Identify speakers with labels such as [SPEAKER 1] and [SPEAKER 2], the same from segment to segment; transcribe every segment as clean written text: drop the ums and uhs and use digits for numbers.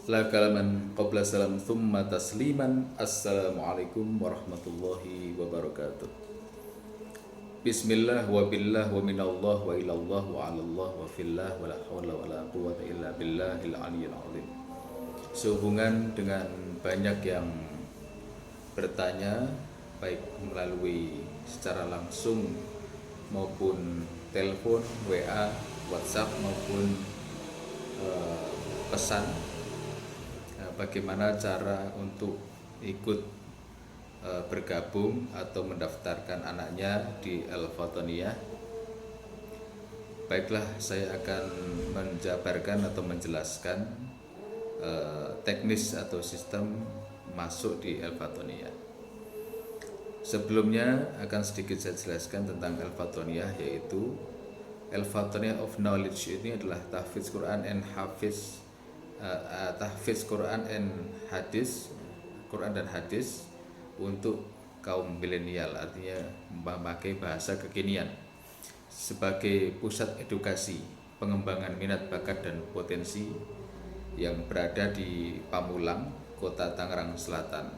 [SPEAKER 1] La kalaman qabla salam thumma tasliman. Assalamualaikum warahmatullahi wabarakatuh. Bismillah wa billah wa minallah wa ilallah wa alallah wa fillah wa la hawla wa la quwwata illa billahil aliyyil azim. Sehubungan dengan banyak yang bertanya baik melalui secara langsung maupun telepon, WA, WhatsApp maupun pesan, bagaimana cara untuk ikut bergabung atau mendaftarkan anaknya di Al-Fatoniyah. Baiklah, saya akan menjabarkan atau menjelaskan teknis atau sistem masuk di Al-Fatoniyah. Sebelumnya akan sedikit saya jelaskan tentang Al-Fatoniyah, yaitu Al-Fatoniyah of Knowledge ini adalah tahfiz Quran and tahfiz Quran and hadis, Quran dan hadis untuk kaum milenial, artinya memakai bahasa kekinian sebagai pusat edukasi pengembangan minat bakat dan potensi yang berada di Pamulang, Kota Tangerang Selatan.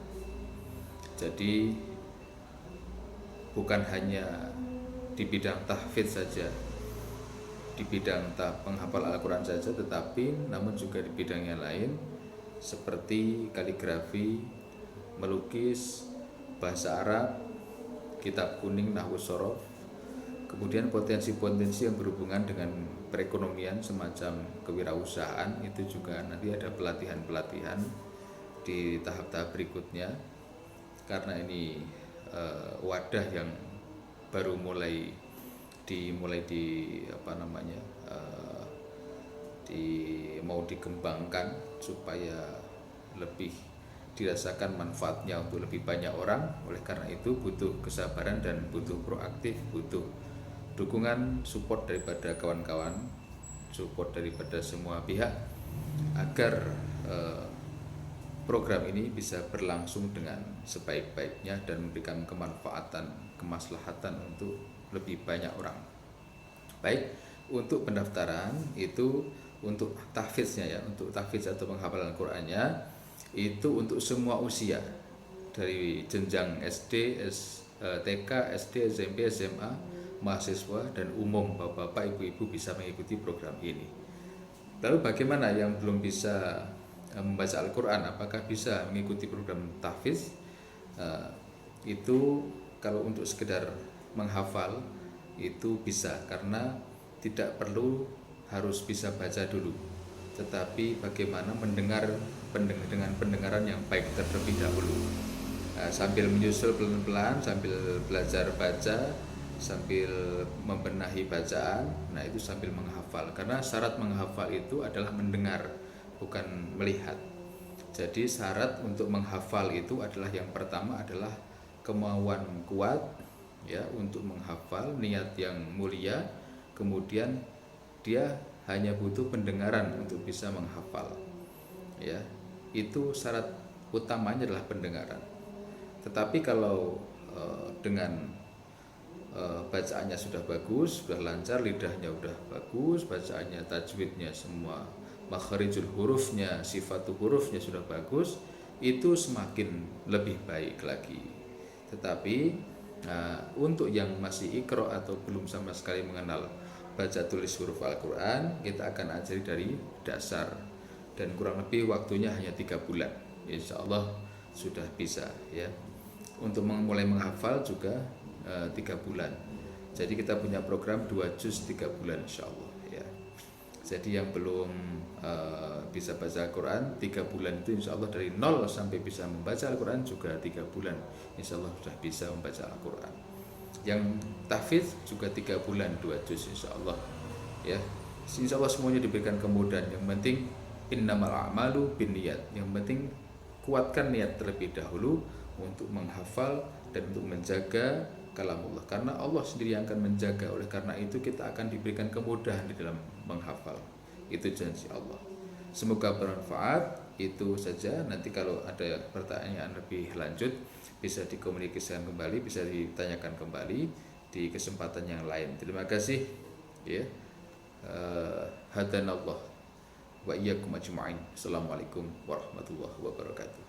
[SPEAKER 1] Jadi bukan hanya di bidang tahfiz saja, di bidang penghafal Al-Quran saja, tetapi namun juga di bidang yang lain seperti kaligrafi, melukis, bahasa Arab, kitab kuning, nahwu sorof, kemudian potensi-potensi yang berhubungan dengan perekonomian semacam kewirausahaan, itu juga nanti ada pelatihan-pelatihan di tahap-tahap berikutnya, karena ini wadah yang baru mulai mau dikembangkan supaya lebih dirasakan manfaatnya untuk lebih banyak orang. Oleh karena itu butuh kesabaran dan butuh proaktif, butuh dukungan, support daripada kawan-kawan, support daripada semua pihak agar program ini bisa berlangsung dengan sebaik-baiknya dan memberikan kemanfaatan, kemaslahatan untuk lebih banyak orang. Baik, untuk pendaftaran itu untuk tahfiznya ya, untuk tahfiz atau penghafalan Al-Qur'annya itu untuk semua usia dari jenjang SD, TK, SD, SMP, SMA, mahasiswa dan umum, bapak-bapak, ibu-ibu bisa mengikuti program ini. Lalu bagaimana yang belum bisa membaca Al-Quran, apakah bisa mengikuti program tahfiz? Itu kalau untuk sekedar menghafal itu bisa, karena tidak perlu harus bisa baca dulu, tetapi bagaimana mendengar dengan pendengaran yang baik terlebih dahulu, sambil menyusul pelan-pelan, sambil belajar baca, sambil membenahi bacaan. Nah, itu sambil menghafal, karena syarat menghafal itu adalah mendengar, bukan melihat. Jadi syarat untuk menghafal itu adalah, yang pertama adalah kemauan kuat ya untuk menghafal, niat yang mulia, kemudian dia hanya butuh pendengaran untuk bisa menghafal ya. Itu syarat utamanya adalah pendengaran. Tetapi kalau dengan bacaannya sudah bagus, sudah lancar, lidahnya sudah bagus, bacaannya, tajwidnya, semua makharijul hurufnya, sifatu hurufnya sudah bagus, itu semakin lebih baik lagi. Tetapi untuk yang masih ikro atau belum sama sekali mengenal baca tulis huruf Al-Quran, kita akan ajari dari dasar, dan kurang lebih waktunya hanya 3 bulan. Insya Allah sudah bisa ya. Untuk mulai menghafal juga 3 bulan. Jadi kita punya program 2 juz 3 bulan insya Allah ya. Jadi yang belum bisa baca Al-Quran 3 bulan itu insya Allah, dari 0 sampai bisa membaca Al-Quran juga 3 bulan insya Allah sudah bisa membaca Al-Quran. Yang tahfiz juga 3 bulan 2 juz insya Allah ya. Insya Allah semuanya diberikan kemudahan. Yang penting innamal a'malu binniyat, yang penting kuatkan niat terlebih dahulu untuk menghafal dan untuk menjaga kalamullah, karena Allah sendiri yang akan menjaga. Oleh karena itu kita akan diberikan kemudahan di dalam menghafal, itu janji Allah. Semoga bermanfaat. Itu saja. Nanti kalau ada pertanyaan lebih lanjut bisa dikomunikasikan kembali, bisa ditanyakan kembali di kesempatan yang lain. Terima kasih ya. Hadanallah wa iyyakum ajma'in. Assalamualaikum warahmatullahi wabarakatuh.